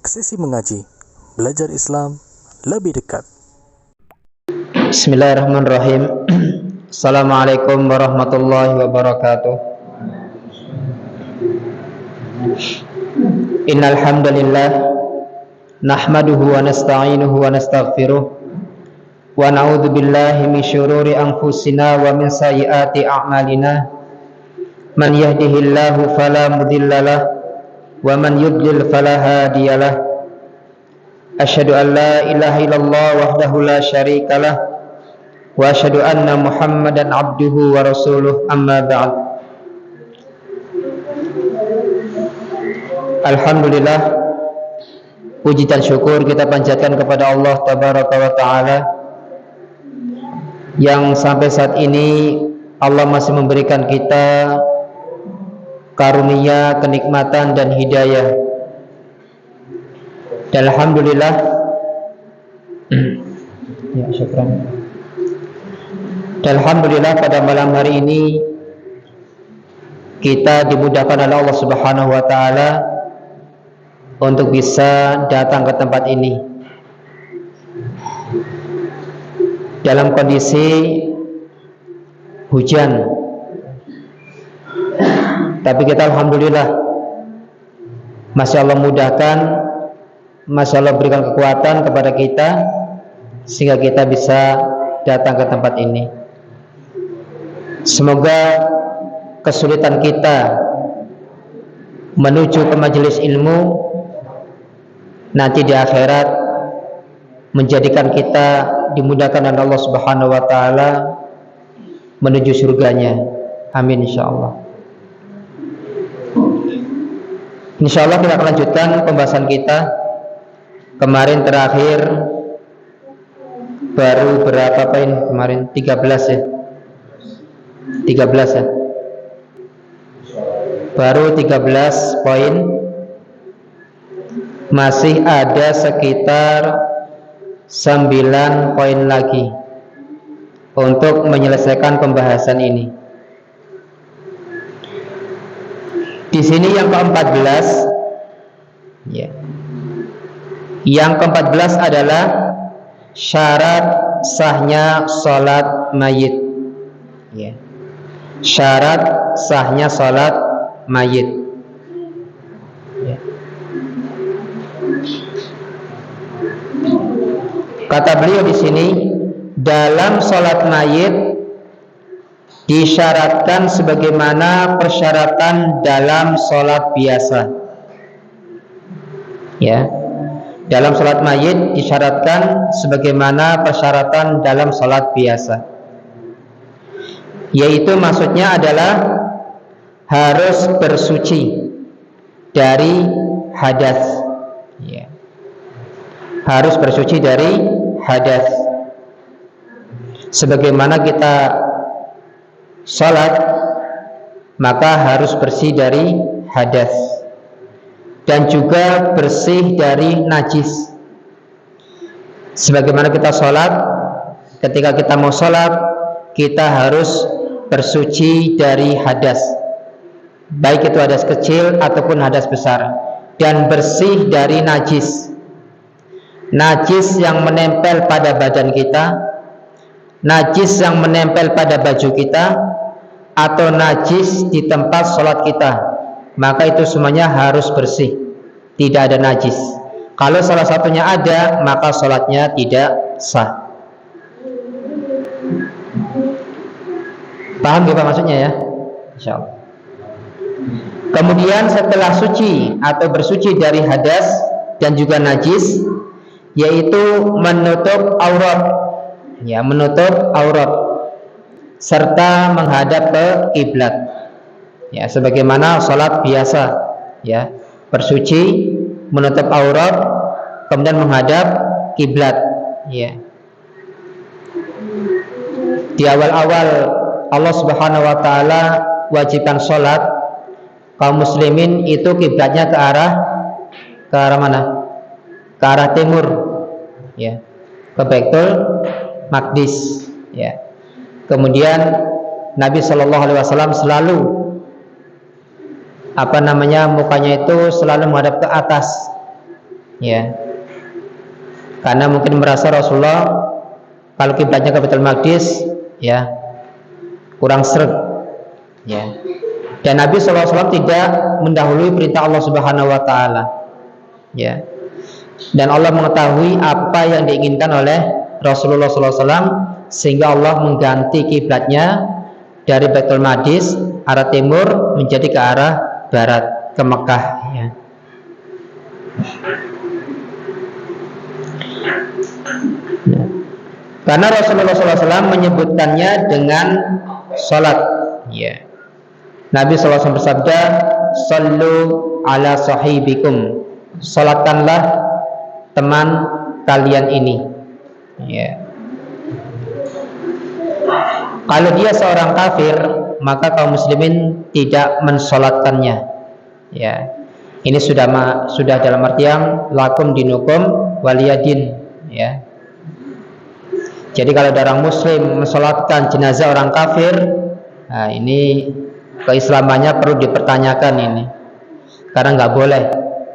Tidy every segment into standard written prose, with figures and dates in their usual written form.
Sesi mengaji, belajar Islam lebih dekat. Bismillahirrahmanirrahim. Assalamualaikum warahmatullahi wabarakatuh. Innal hamdalillah nahmaduhu wa nasta'inuhu wa nastaghfiruh wa na'udzu billahi min syururi anfusina wa min sayyiati a'malina. Man yahdihillahu fala mudhillalah wa man yudlil fala hadiyalah. Asyhadu an la ilaha illallah wahdahu la syarikalah wa asyhadu anna Muhammadan abduhu wa rasuluh, amma ba'd. Alhamdulillah, puji dan syukur kita panjatkan kepada Allah tabaraka wa taala yang sampai saat ini Allah masih memberikan kita karunia, kenikmatan dan hidayah. Dan alhamdulillah, ya syukran. Dan alhamdulillah pada malam hari ini kita dimudahkan oleh Allah Subhanahu wa taala untuk bisa datang ke tempat ini dalam kondisi hujan. Tapi kita alhamdulillah masih Allah mudahkan, masih Allah berikan kekuatan kepada kita sehingga kita bisa datang ke tempat ini. Semoga kesulitan kita menuju ke majelis ilmu nanti di akhirat menjadikan kita dimudahkan oleh Allah Subhanahu wa taala menuju surganya. Amin insyaallah. Insyaallah kita akan lanjutkan pembahasan kita. Kemarin terakhir baru berapa poin kemarin? 13 ya. 13 ya. Baru 13 poin. Masih ada sekitar 9 poin lagi untuk menyelesaikan pembahasan ini. Di sini yang ke-14 ya. Yang ke-14 adalah syarat sahnya salat mayit. Ya. Syarat sahnya salat mayit. Ya. Kata beliau di sini, dalam salat mayit disyaratkan sebagaimana persyaratan dalam salat biasa. Ya. Dalam salat mayit disyaratkan sebagaimana persyaratan dalam salat biasa. Yaitu maksudnya adalah harus bersuci dari hadas. Ya. Harus bersuci dari hadas. Sebagaimana kita salat, maka harus bersih dari hadas dan juga bersih dari najis. Sebagaimana kita salat, ketika kita mau salat, kita harus bersuci dari hadas, baik itu hadas kecil ataupun hadas besar, dan bersih dari najis. Najis yang menempel pada badan kita, najis yang menempel pada baju kita, atau najis di tempat sholat kita, maka itu semuanya harus bersih, tidak ada najis. Kalau salah satunya ada, maka sholatnya tidak sah. Paham gak maksudnya ya? Insyaallah. Kemudian setelah suci atau bersuci dari hadas dan juga najis, yaitu menutup aurat, ya, menutup aurat serta menghadap ke kiblat, ya, sebagaimana salat biasa, ya, bersuci, menutup aurat, kemudian menghadap kiblat, ya. Di awal-awal Allah Subhanahu wa taala wajibkan salat, kaum muslimin itu kiblatnya ke arah mana? Ke arah timur, ya, ke Baitul Maqdis, ya. Kemudian Nabi Shallallahu Alaihi Wasallam selalu mukanya itu selalu menghadap ke atas, ya. Karena mungkin merasa Rasulullah kalau kiblatnya ke Baitul Maqdis, ya, kurang seret, ya. Dan Nabi SAW tidak mendahului perintah Allah Subhanahu Wa Taala, ya. Dan Allah mengetahui apa yang diinginkan oleh Rasulullah SAW, sehingga Allah mengganti kiblatnya dari Baitul Maqdis arah timur menjadi ke arah barat, ke Mekah, ya. Karena Rasulullah SAW menyebutkannya dengan sholat, ya. Nabi SAW bersabda, "Sallu ala sahibikum." Sholatkanlah teman kalian ini, ya. Kalau dia seorang kafir, maka kaum muslimin tidak mensolatkannya, ya. Ini sudah dalam artian lakum dinukum waliyadin, ya. Jadi kalau ada orang muslim mensolatkan jenazah orang kafir, nah ini keislamannya perlu dipertanyakan ini, karena nggak boleh,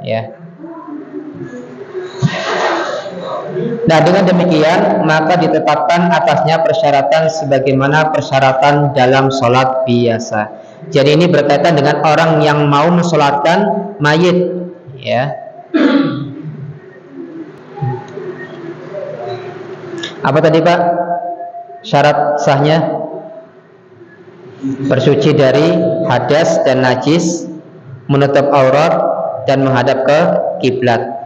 ya. Nah, dengan demikian maka ditetapkan atasnya persyaratan sebagaimana persyaratan dalam sholat biasa. Jadi ini berkaitan dengan orang yang mau mensolatkan mayit, ya. Apa tadi Pak syarat sahnya? Bersuci dari hadas dan najis, menutup aurat, dan menghadap ke kiblat.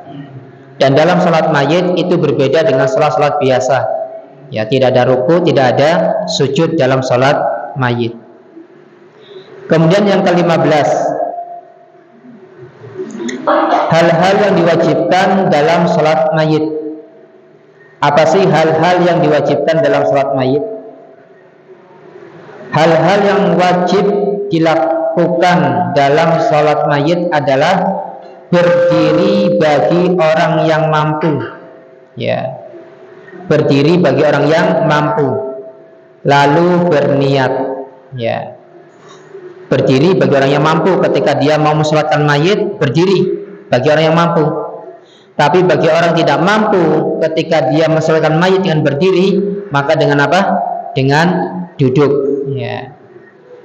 Dan dalam salat mayit itu berbeda dengan salat biasa, ya. Tidak ada ruku, tidak ada sujud dalam salat mayit. Kemudian yang ke-15, hal-hal yang diwajibkan dalam salat mayit. Apa sih hal-hal yang diwajibkan dalam salat mayit? Hal-hal yang wajib dilakukan dalam salat mayit adalah berdiri bagi orang yang mampu, ya. Berdiri bagi orang yang mampu, lalu berniat, ya. Berdiri bagi orang yang mampu ketika dia mau mensolatkan mayit, berdiri bagi orang yang mampu. Tapi bagi orang tidak mampu ketika dia mensolatkan mayit dengan berdiri, maka dengan apa? Dengan duduk, ya.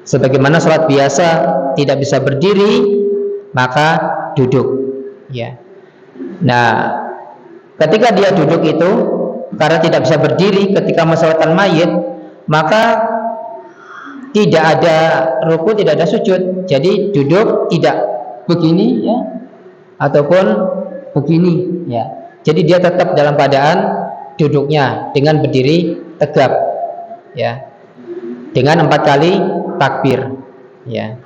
Sebagaimana salat biasa tidak bisa berdiri, maka duduk, ya. Nah, ketika dia duduk itu karena tidak bisa berdiri ketika mensolatkan mayit, maka tidak ada ruku, tidak ada sujud. Jadi duduk tidak begini, ya, ataupun begini, ya. Jadi dia tetap dalam keadaan duduknya dengan berdiri tegap, ya. Dengan 4 kali takbir, ya.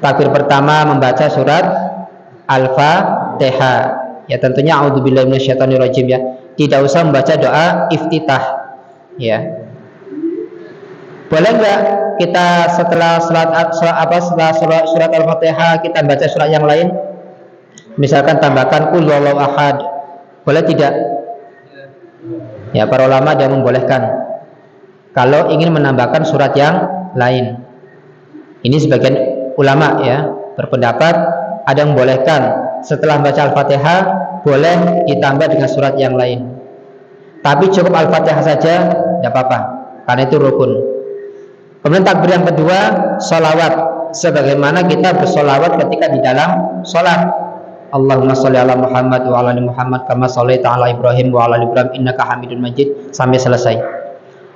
Takbir pertama membaca surat Al-Fatihah, ya, tentunya a'udzubillahi minasyaitonirrajim, ya. Tidak usah membaca doa iftitah, ya. Boleh enggak kita setelah surat Al-Fatihah kita baca surat yang lain? Misalkan tambahkan qul huwallahu ahad. Boleh tidak? Ya, para ulama dia membolehkan kalau ingin menambahkan surat yang lain. Ini sebagian ulama, ya, berpendapat ada yang membolehkan setelah baca Al-Fatihah boleh ditambah dengan surat yang lain. Tapi cukup Al-Fatihah saja tidak apa-apa, karena itu rukun. Kemudian takbir yang kedua, sholawat, sebagaimana kita bersolawat ketika di dalam sholat. Allahumma sholli ala Muhammad wa ala ali Muhammad kama shallaita ala Ibrahim wa ala ali Ibrahim innaka Hamidun Majid, sampai selesai.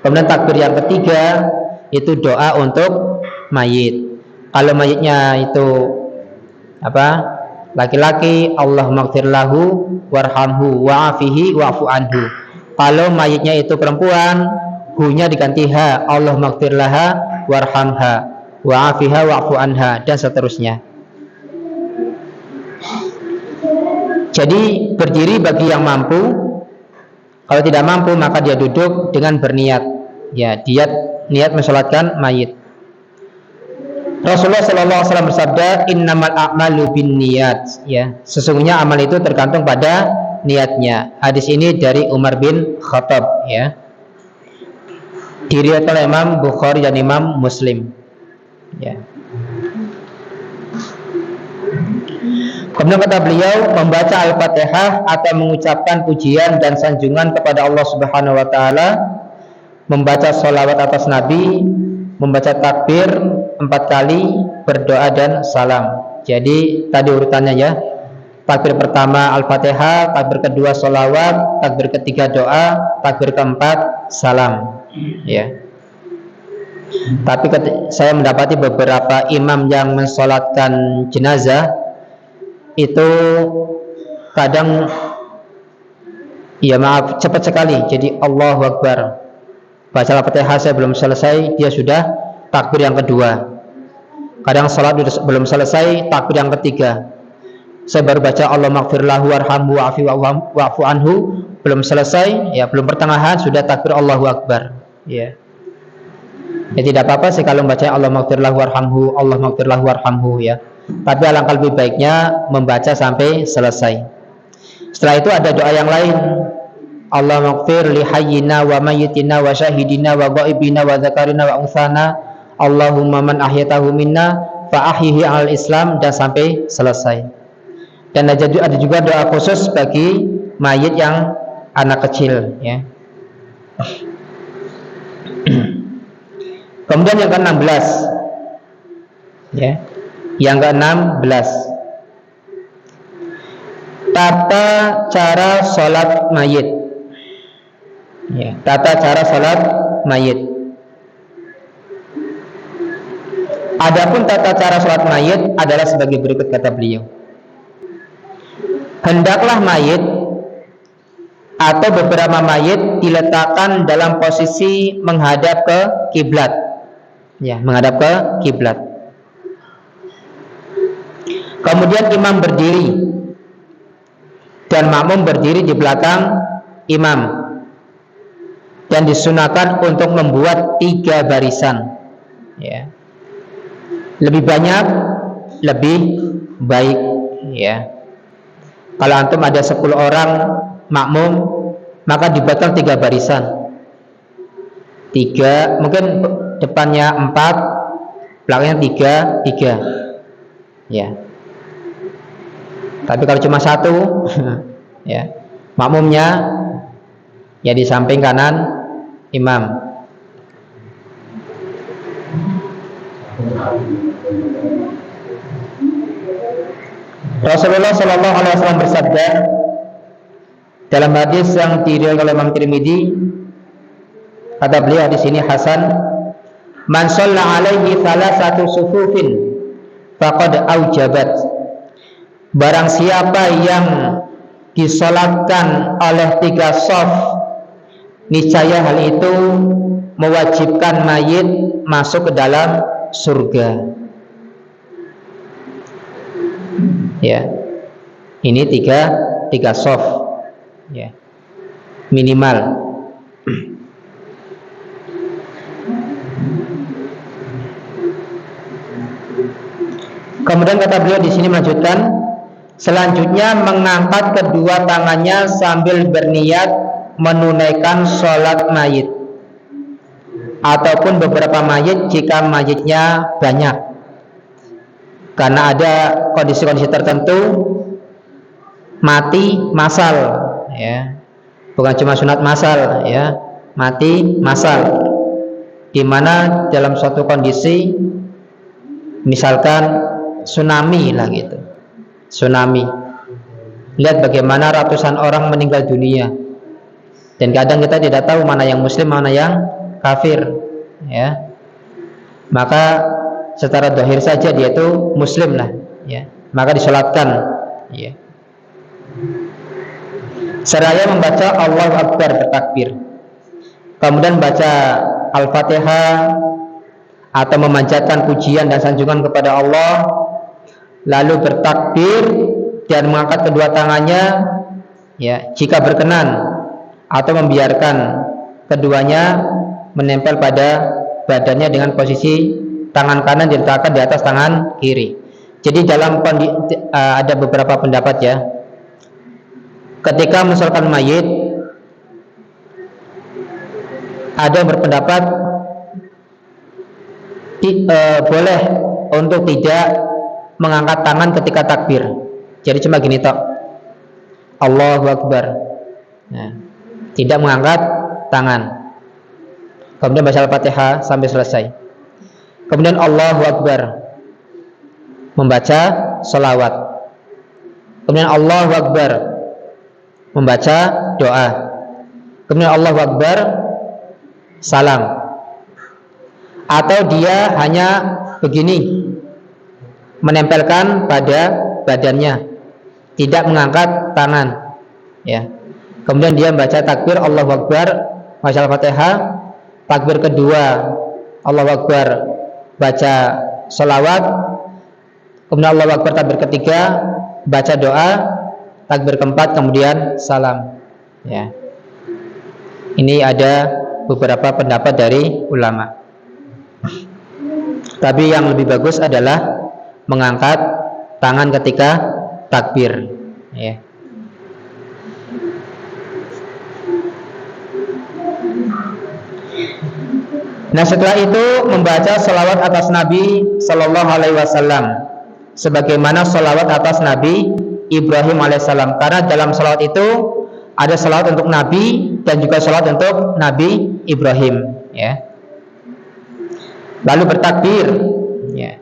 Kemudian takbir yang ketiga itu doa untuk mayit. Kalau mayitnya itu apa? Laki-laki, Allahumma ighfir lahu warhamhu wa'afihi wa'fu anhu. Kalau mayitnya itu perempuan, hu-nya diganti ha, Allahumma ighfir laha warhamha wa'afiha wa'fu anha, dan seterusnya. Jadi berdiri bagi yang mampu. Kalau tidak mampu maka dia duduk dengan berniat, ya, dia niat mensolatkan mayit. Rasulullah SAW bersabda, innamal a'malu binniyat, ya, sesungguhnya amal itu tergantung pada niatnya. Hadis ini dari Umar bin Khattab, ya, diriwayatkan oleh Imam Bukhari dan Imam Muslim, ya. Kemudian kata beliau, membaca Al-Fatihah atau mengucapkan pujian dan sanjungan kepada Allah Subhanahu wa taala, membaca sholawat atas Nabi, membaca takbir 4 kali, berdoa dan salam. Jadi tadi urutannya ya. Takbir pertama Al-Fatihah, takbir kedua sholawat, takbir ketiga doa, takbir keempat salam. Ya. Tapi saya mendapati beberapa imam yang mensolatkan jenazah itu kadang ya maaf cepat sekali. Jadi Allahu Akbar, baca Al-Fatihah saya belum selesai, dia sudah takbir yang kedua. Kadang salat belum selesai, takbir yang ketiga. Saya baru baca Allahumma ighfir lahu warhamhu wa'fu anhu, belum selesai, ya belum pertengahan sudah takbir Allahu Akbar. Ya. Ya tidak apa-apa sih kalau membaca Allahumma ighfir lahu warhamhu, Allahumma ighfir lahu warhamhu ya. Tapi alangkah lebih baiknya membaca sampai selesai. Setelah itu ada doa yang lain. Allahumma ighfir li hayyina wa mayyitina wa syahidina wa ghaibina wa dzakarina wa unsana, Allahumma man ahyatahu minna fa ahyihi al Islam, dan sampai selesai. Dan ada juga doa khusus bagi mayit yang anak kecil ya. Kemudian yang ke-16 ya. Yang ke-16, tata cara sholat mayit ya. Tata cara sholat mayit. Adapun tata cara sholat mayit adalah sebagai berikut kata beliau. Hendaklah mayit atau beberapa mayit diletakkan dalam posisi menghadap ke kiblat. Ya, menghadap ke kiblat. Kemudian imam berdiri dan makmum berdiri di belakang imam. Dan disunahkan untuk membuat 3 barisan. Ya. Lebih banyak, lebih baik. Ya. Kalau antum ada 10 orang makmum, maka dibuatkan 3 barisan. 3, mungkin depannya 4, belakangnya 3. Ya. Tapi kalau cuma 1 ya, makmumnya ya di samping kanan imam. Rasulullah Shallallahu Alaihi Wasallam bersabda dalam hadis yang diriwayatkan oleh Imam Tirmidzi, kata beliau di sini hasan, man shalla alaihi thalathatu sufufin faqad aujabat, barang siapa yang disolatkan oleh 3 shaf, niscaya hal itu mewajibkan mayit masuk ke dalam surga. Ya, ini 3 shaf ya, minimal. Kemudian kata beliau di sini melanjutkan, selanjutnya mengangkat kedua tangannya sambil berniat menunaikan sholat mayit, ataupun beberapa mayit jika mayitnya banyak. Karena ada kondisi-kondisi tertentu mati massal ya. Bukan cuma sunat massal ya, mati massal. Di mana dalam suatu kondisi misalkan tsunami lah gitu. Tsunami. Lihat bagaimana ratusan orang meninggal dunia. Dan kadang kita tidak tahu mana yang muslim, mana yang kafir ya. Maka secara zahir saja dia itu muslim lah ya, maka disolatkan ya, seraya membaca Allahu Akbar, bertakbir, kemudian baca Al-Fatihah atau memanjatkan pujian dan sanjungan kepada Allah, lalu bertakbir dan mengangkat kedua tangannya ya jika berkenan, atau membiarkan keduanya menempel pada badannya dengan posisi tangan kanan diletakkan di atas tangan kiri. Jadi dalam ada beberapa pendapat ya. Ketika mensolatkan mayit, ada yang berpendapat boleh untuk tidak mengangkat tangan ketika takbir. Jadi cuma gini tok, Allahu Akbar. Nah, tidak mengangkat tangan. Kemudian baca Al-Fatihah sampai selesai. Kemudian Allahu Akbar, membaca sholawat. Kemudian Allahu Akbar, membaca doa. Kemudian Allahu Akbar, salam. Atau dia hanya begini, menempelkan pada badannya, tidak mengangkat tangan, ya. Kemudian dia membaca takbir Allahu Akbar, baca Al-Fatihah, takbir kedua Allahu Akbar, baca sholawat, kemudian Allahu Akbar takbir ketiga, baca doa, takbir keempat, kemudian salam, ya. Ini ada beberapa pendapat dari ulama. Tapi yang lebih bagus adalah mengangkat tangan ketika takbir, ya. Nah, setelah itu membaca sholawat atas Nabi Sallallahu Alaihi Wasallam, sebagaimana sholawat atas Nabi Ibrahim Alaihissalam. Karena dalam sholawat itu ada sholawat untuk Nabi dan juga sholawat untuk Nabi Ibrahim, ya. Lalu bertakbir, ya.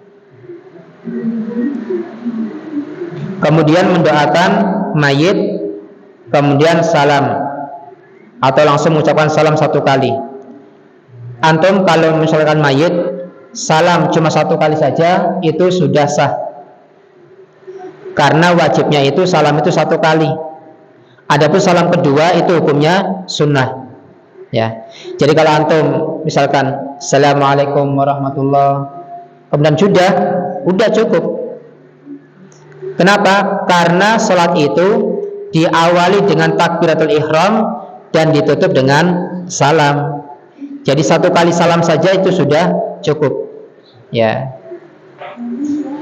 Kemudian mendoakan mayit, kemudian salam, atau langsung mengucapkan salam satu kali. Antum kalau misalkan mayit, salam cuma satu kali saja itu sudah sah, karena wajibnya itu salam itu satu kali. Adapun salam kedua itu hukumnya sunnah, ya. Jadi kalau antum misalkan Assalamualaikum warahmatullahi, kemudian udah cukup. Kenapa? Karena sholat itu diawali dengan takbiratul ihram dan ditutup dengan salam. Jadi satu kali salam saja itu sudah cukup, ya.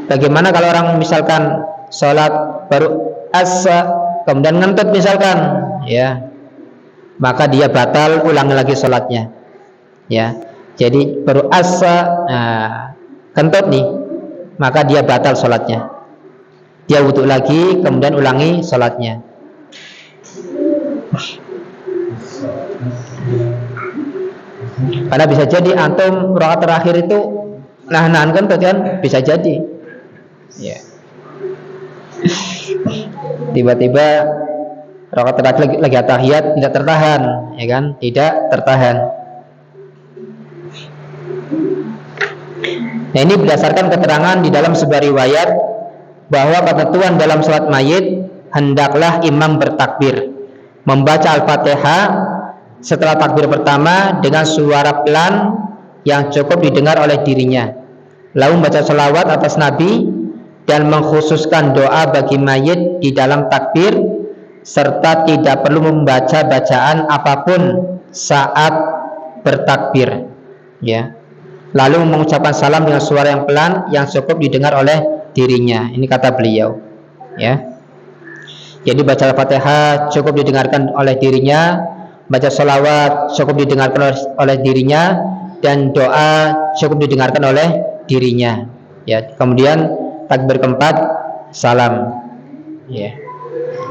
Bagaimana kalau orang misalkan sholat baru kemudian ngentut misalkan, ya, maka dia batal, ulangi lagi sholatnya, ya. Jadi baru kentut nih, maka dia batal sholatnya. Dia wudhu lagi, kemudian ulangi sholatnya. Karena bisa jadi antum rakaat terakhir itu nahan kentut kan, bisa jadi, ya. Tiba-tiba rakaat terakhir lagi tahiyat tidak tertahan, ya kan, tidak tertahan. Nah, ini berdasarkan keterangan di dalam sebuah riwayat bahwa ketentuan dalam salat mayit hendaklah imam bertakbir, membaca Al-Fatihah setelah takbir pertama dengan suara pelan yang cukup didengar oleh dirinya, lalu membaca sholawat atas Nabi dan mengkhususkan doa bagi mayit di dalam takbir, serta tidak perlu membaca bacaan apapun saat bertakbir, ya. Lalu mengucapkan salam dengan suara yang pelan yang cukup didengar oleh dirinya. Ini kata beliau, ya. Jadi baca Al-Fatihah cukup didengarkan oleh dirinya, baca sholawat cukup didengarkan oleh dirinya, dan doa cukup didengarkan oleh dirinya, ya. Kemudian takbir keempat salam, ya.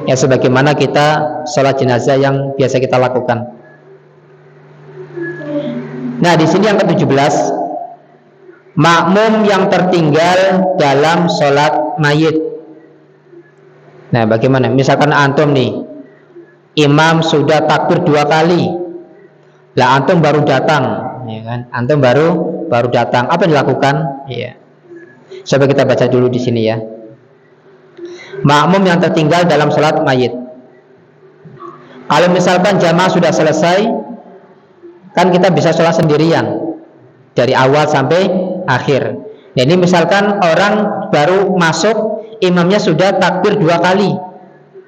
Ya, sebagaimana kita sholat jenazah yang biasa kita lakukan. Nah, di sini yang ke-17, makmum yang tertinggal dalam sholat mayit. Nah, bagaimana? Misalkan antum nih, imam sudah takbir 2 kali, lah antum baru datang, ya kan? Antum baru datang, apa yang dilakukan? Iya. Coba kita baca dulu di sini, ya. Makmum yang tertinggal dalam sholat mayit. Kalau misalkan jamaah sudah selesai, kan kita bisa sholat sendirian dari awal sampai akhir. Nah, ini misalkan orang baru masuk, imamnya sudah takbir 2 kali,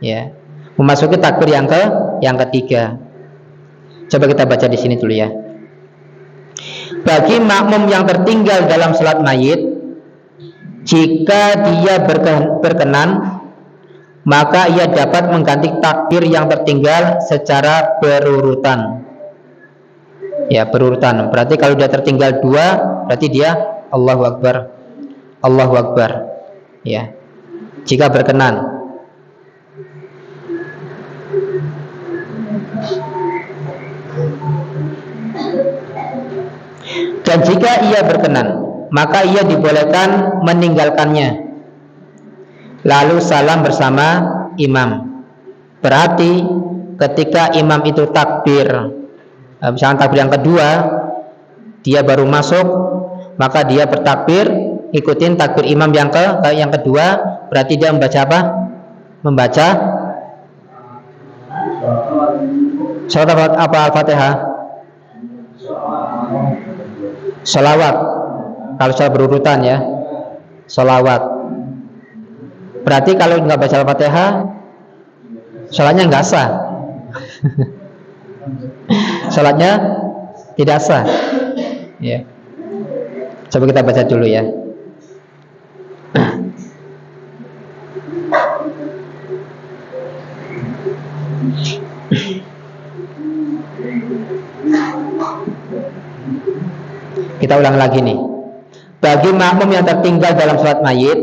ya, memasuki takbir yang ketiga. Coba kita baca di sini dulu, ya. Bagi makmum yang tertinggal dalam salat mayit, jika dia berkenan, maka ia dapat mengganti takbir yang tertinggal secara berurutan. Ya, berurutan. Berarti kalau dia tertinggal 2, berarti dia Allahu Akbar, Allahu Akbar, ya. Jika berkenan. Dan jika ia berkenan, maka ia dibolehkan meninggalkannya lalu salam bersama imam. Berarti ketika imam itu takbir, misalnya takbir yang kedua, dia baru masuk, maka dia bertakbir, ikutin takbir imam yang kedua. Berarti dia membaca apa? Membaca surat apa? Al-Fatihah, sholawat. Kalau saya berurutan ya, sholawat. Berarti kalau nggak baca Al-Fatihah, sholatnya nggak sah. Sholatnya tidak sah. Ya. Coba kita baca dulu ya. Kita ulang lagi nih. Bagi makmum yang tertinggal dalam sholat mayit,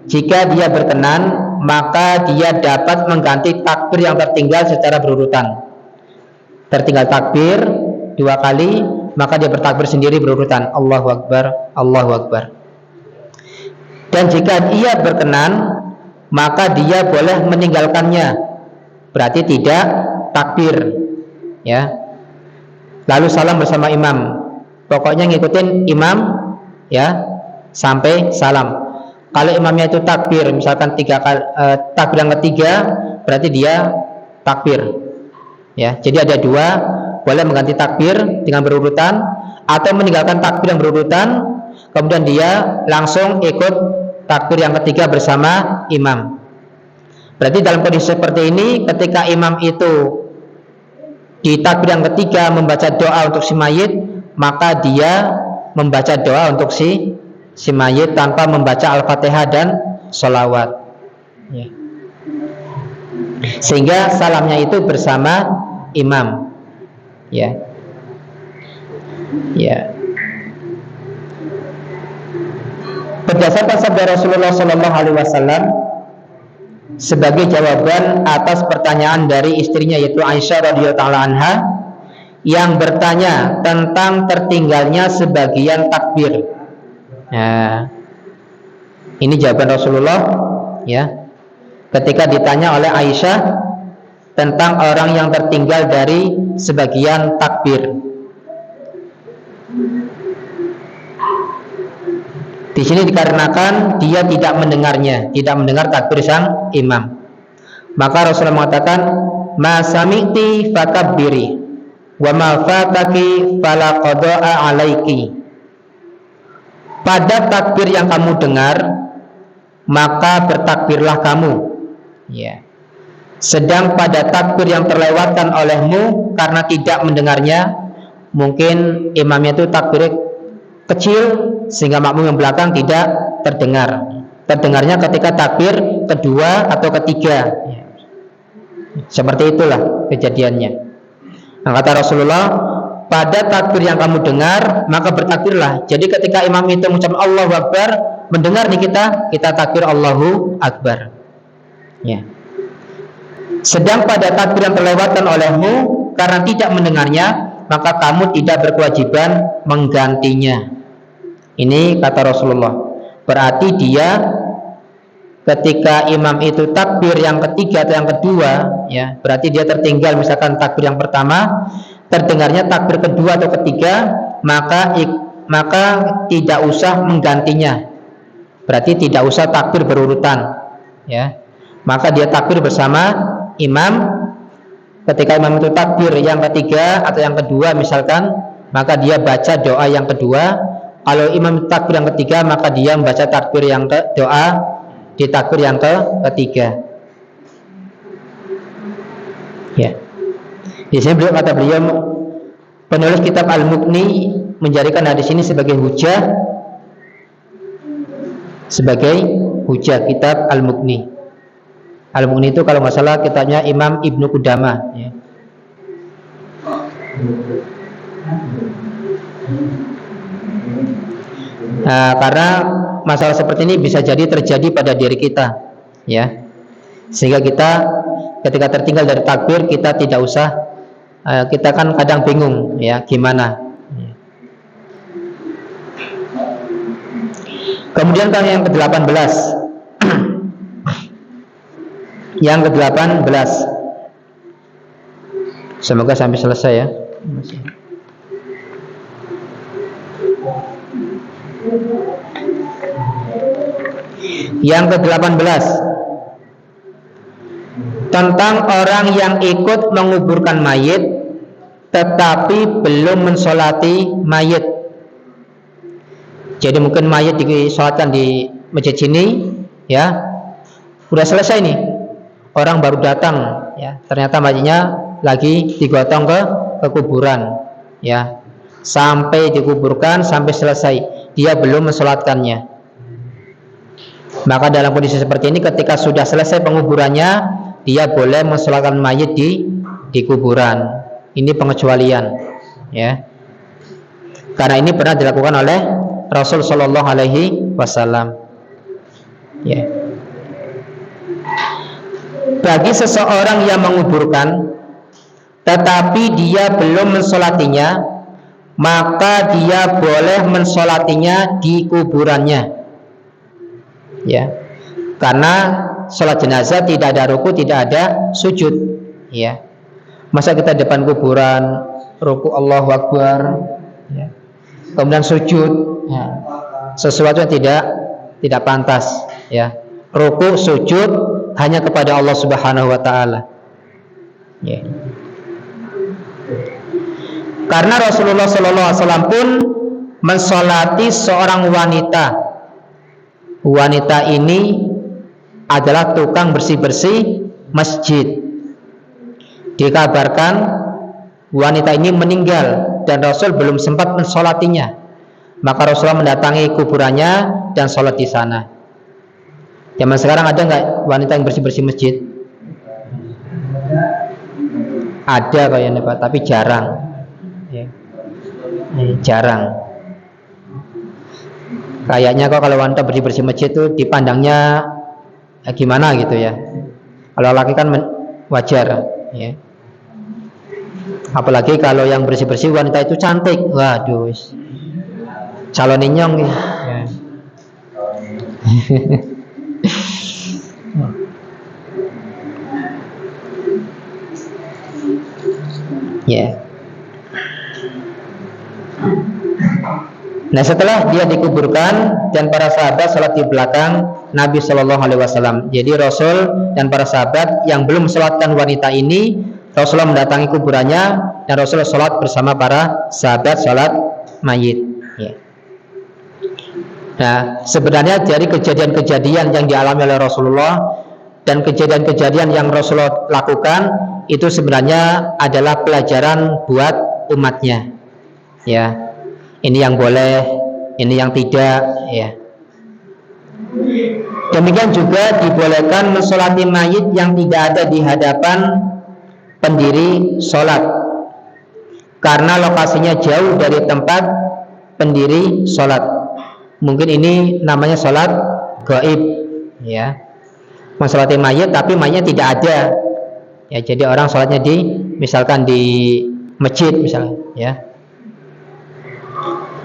jika dia berkenan, maka dia dapat mengganti takbir yang tertinggal secara berurutan. Tertinggal takbir 2 kali, maka dia bertakbir sendiri berurutan. Allahu Akbar, Allahu Akbar. Dan jika dia berkenan, maka dia boleh meninggalkannya. Berarti tidak takbir, ya. Lalu salam bersama imam. Pokoknya ngikutin imam, ya, sampai salam. Kalau imamnya itu takbir, misalkan 3 kali, takbir yang ketiga, berarti dia takbir. Ya, jadi ada 2, boleh mengganti takbir dengan berurutan atau meninggalkan takbir yang berurutan, kemudian dia langsung ikut takbir yang ketiga bersama imam. Berarti dalam kondisi seperti ini, ketika imam itu di takbir yang ketiga membaca doa untuk si mayit, maka dia membaca doa untuk si mayit tanpa membaca Al-Fatihah dan sholawat, ya. Sehingga salamnya itu bersama imam, ya. Ya. Berdasarkan sabda Rasulullah SAW sebagai jawaban atas pertanyaan dari istrinya yaitu Aisyah radhiyallahu anha yang bertanya tentang tertinggalnya sebagian takbir. Nah, ini jawaban Rasulullah, ya, ketika ditanya oleh Aisyah tentang orang yang tertinggal dari sebagian takbir. Di sini dikarenakan dia tidak mendengarnya, tidak mendengar takbir sang imam. Maka Rasulullah mengatakan, "Ma sami'ti fakabbiri, wa ma fataki fala qada'a 'alaiki." Pada takbir yang kamu dengar, maka bertakbirlah kamu, ya. Sedang pada takbir yang terlewatkan olehmu karena tidak mendengarnya, mungkin imamnya itu takbir kecil sehingga makmum yang belakang tidak terdengar. Terdengarnya ketika takbir kedua atau ketiga, ya. Seperti itulah kejadiannya. Nah, kata Rasulullah, pada takbir yang kamu dengar maka bertakbirlah. Jadi ketika imam itu mengucapkan Allahu Akbar, mendengar nih kita takbir Allahu Akbar, ya. Sedang pada takbir yang terlewatkan olehmu karena tidak mendengarnya, maka kamu tidak berkewajiban menggantinya. Ini kata Rasulullah. Berarti dia ketika imam itu takbir yang ketiga atau yang kedua, ya, berarti dia tertinggal misalkan takbir yang pertama, terdengarnya takbir kedua atau ketiga, maka tidak usah menggantinya. Berarti tidak usah takbir berurutan, ya. Maka dia takbir bersama imam. Ketika imam itu takbir yang ketiga atau yang kedua misalkan, maka dia baca doa yang kedua. Kalau imam takbir yang ketiga, maka dia membaca takbir yang doa di takbir yang ketiga, ya. Di sini kata beliau, penulis kitab Al-Mughni menjadikan hadis ini sebagai hujah, kitab Al-Mughni. Al-Mughni itu kalau nggak salah kitabnya Imam Ibnu Qudamah, ya. Nah, karena masalah seperti ini bisa jadi terjadi pada diri kita, ya. Sehingga kita ketika tertinggal dari takbir kita tidak usah, kita kan kadang bingung ya gimana. Kemudian yang ke-18 yang ke-18, semoga sampai selesai ya. Yang ke-18 tentang orang yang ikut menguburkan mayit tetapi belum mensolati mayit. Jadi mungkin mayit disolatkan di masjid sini, ya, udah selesai nih, orang baru datang, ya, ternyata mayitnya lagi digotong ke kuburan, ya, sampai dikuburkan sampai selesai dia belum mensolatkannya. Maka dalam kondisi seperti ini, ketika sudah selesai penguburannya, dia boleh mensolatkan mayit di kuburan. Ini pengecualian, ya, karena ini pernah dilakukan oleh Rasul Shallallahu Alaihi Wasallam. Ya. Bagi seseorang yang menguburkan, tetapi dia belum mensolatinya, maka dia boleh mensolatinya di kuburannya. Ya, karena sholat jenazah tidak ada ruku, tidak ada sujud. Ya, masa kita depan kuburan, ruku Allahu Akbar, ya, kemudian sujud, ya, sesuatu yang tidak pantas, ya. Ruku sujud hanya kepada Allah Subhanahu wa taala, ya. Karena Rasulullah sallallahu alaihi wasallam pun mensolati seorang wanita. Wanita ini adalah tukang bersih-bersih masjid. Dikabarkan wanita ini meninggal dan Rasul belum sempat mensolatinya. Maka Rasulullah mendatangi kuburannya dan sholat di sana. Zaman sekarang ada nggak wanita yang bersih-bersih masjid? Ada kayaknya Pak, tapi jarang. Ya. Jarang. Kayaknya kok kalau wanita bersih-bersih masjid itu dipandangnya gimana gitu ya. Kalau laki kan wajar, ya. Apalagi kalau yang bersih-bersih wanita itu cantik, waduh, calon inyong, ya. Ya. Nah, setelah dia dikuburkan dan para sahabat sholat di belakang Nabi Shallallahu Alaihi Wasallam. Jadi Rasul dan para sahabat yang belum sholatkan wanita ini, Rasulullah mendatangi kuburannya dan Rasulullah sholat bersama para sahabat sholat mayit. Ya. Nah, sebenarnya dari kejadian-kejadian yang dialami oleh Rasulullah dan kejadian-kejadian yang Rasulullah lakukan itu sebenarnya adalah pelajaran buat umatnya. Ya. Ini yang boleh, ini yang tidak, ya. Demikian juga dibolehkan mensolati mayit yang tidak ada di hadapan pendiri sholat, karena lokasinya jauh dari tempat pendiri sholat. Mungkin ini namanya sholat gaib, ya. Mensolati mayit tapi mayitnya tidak ada, ya. Jadi orang sholatnya misalkan di masjid misalnya, ya.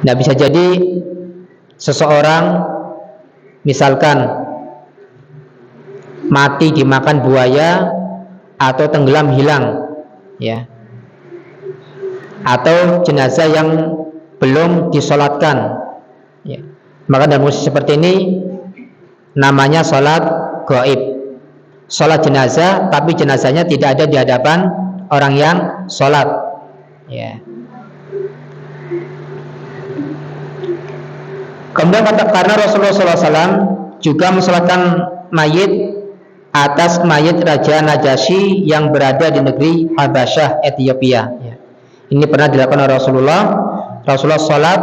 Nah, bisa jadi seseorang misalkan mati dimakan buaya atau tenggelam hilang, ya, atau jenazah yang belum disolatkan, ya. Maka dalam kondisi seperti ini namanya sholat gaib, sholat jenazah tapi jenazahnya tidak ada di hadapan orang yang sholat, ya. Kemudian karena Rasulullah SAW juga mensolatkan mayit atas mayit Raja Najasyi yang berada di negeri Habasyah, Ethiopia. Ya. Ini pernah dilakukan oleh Rasulullah. Rasulullah sholat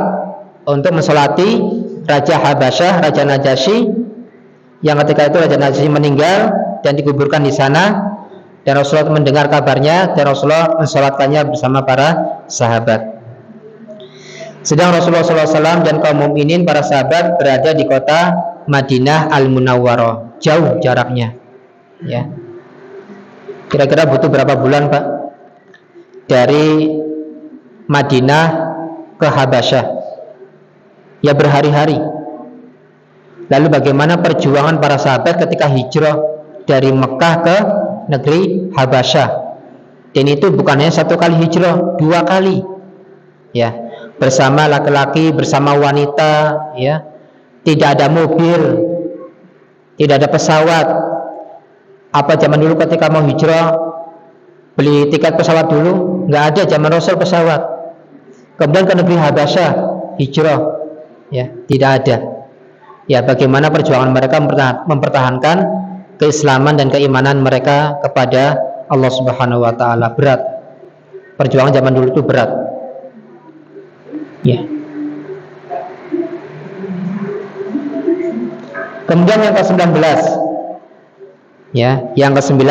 untuk mensolati Raja Habasyah, Raja Najasyi, yang ketika itu Raja Najasyi meninggal dan dikuburkan di sana. Dan Rasulullah mendengar kabarnya dan Rasulullah mensolatkannya bersama para sahabat. Sedang Rasulullah SAW dan kaum mukminin para sahabat berada di kota Madinah Al-Munawwarah, jauh jaraknya, ya. Kira-kira butuh berapa bulan, Pak? Dari Madinah ke Habasyah. Ya berhari-hari. Lalu bagaimana perjuangan para sahabat ketika hijrah dari Mekah ke negeri Habasyah? Dan itu bukan hanya satu kali hijrah, 2 kali. Ya, bersama laki-laki, bersama wanita, ya. Tidak ada mobil, tidak ada pesawat. Apa zaman dulu ketika mau hijrah beli tiket pesawat dulu? Nggak ada, zaman Rasul pesawat. Kemudian ke negeri Habasyah hijrah, ya, tidak ada. Ya, bagaimana perjuangan mereka mempertahankan keislaman dan keimanan mereka kepada Allah Subhanahu wa taala. Berat. Perjuangan zaman dulu itu berat. Ya. Kemudian yang ke-19. Ya, yang ke-19.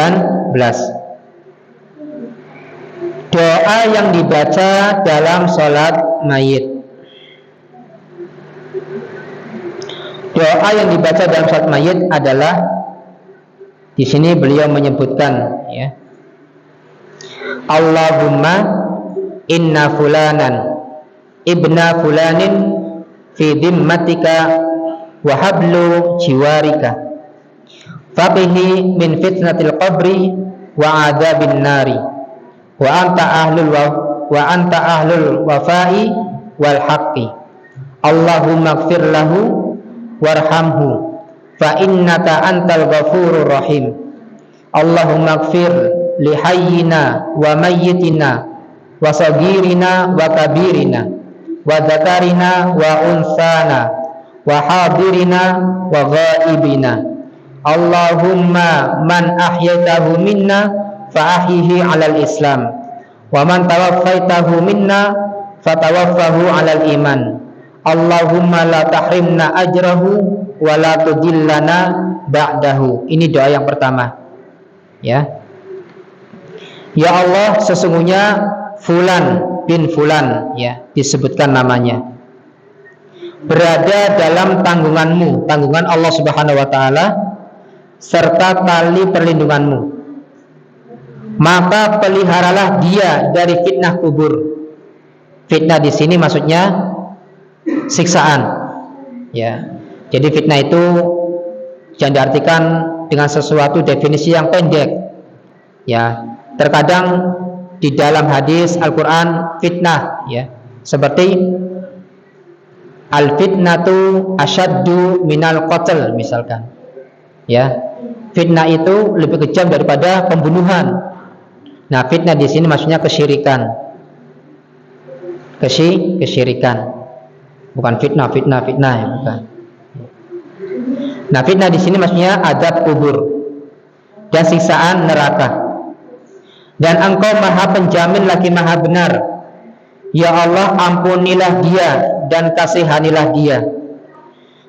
Doa yang dibaca dalam sholat mayit. Doa yang dibaca dalam sholat mayit adalah, di sini beliau menyebutkan, ya, Allahumma inna fulanan ibna fulanin fi dhimmatika wa hablu jiwarika faqihi min fitnatil qabri wa adzabin nari wa anta ahlul wafai wal haqqi Allahumma ighfir lahu warhamhu fa innaka antal ghafurur rahim Allahumma ighfir li hayyina wa mayyitina wa sagirina wa kabirina wa dzakarina wa unsana wa hadirina wa ghaibina Allahumma man ahyaitahu minna fa ahyihi 'alal islam wa man tawaffaitahu minna fatawaffahu 'alal iman Allahumma la tahrimna ajrahu wa la tudillana ba'dahu. Ini doa yang pertama. Ya. Ya Allah, sesungguhnya fulan bin fulan, ya, disebutkan namanya, berada dalam tanggunganmu, tanggungan Allah Subhanahu wa taala, serta tali perlindunganmu. Maka peliharalah dia dari fitnah kubur. Fitnah di sini maksudnya siksaan. Ya. Jadi fitnah itu jangan diartikan dengan sesuatu definisi yang pendek. Ya, terkadang di dalam hadis Al-Qur'an fitnah, ya, seperti al-fitnatu asyaddu minal qatl misalkan. Ya. Fitnah itu lebih kejam daripada pembunuhan. Nah, fitnah di sini maksudnya kesyirikan. Kesyirikan. Bukan fitnah ya, bukan. Nah, fitnah di sini maksudnya azab kubur dan siksaan neraka. Dan Engkau Maha Penjamin lagi Maha Benar. Ya Allah, ampunilah dia dan kasihanilah dia.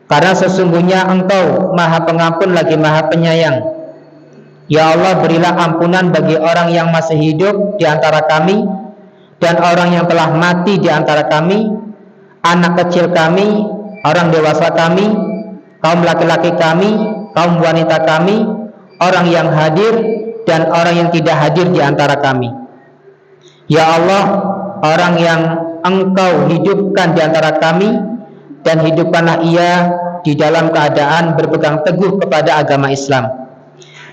Karena sesungguhnya Engkau Maha Pengampun lagi Maha Penyayang. Ya Allah, berilah ampunan bagi orang yang masih hidup di antara kami dan orang yang telah mati di antara kami, anak kecil kami, orang dewasa kami, kaum laki-laki kami, kaum wanita kami, orang yang hadir dan orang yang tidak hadir di antara kami. Ya Allah, orang yang Engkau hidupkan di antara kami, dan hidupkanlah ia di dalam keadaan berpegang teguh kepada agama Islam.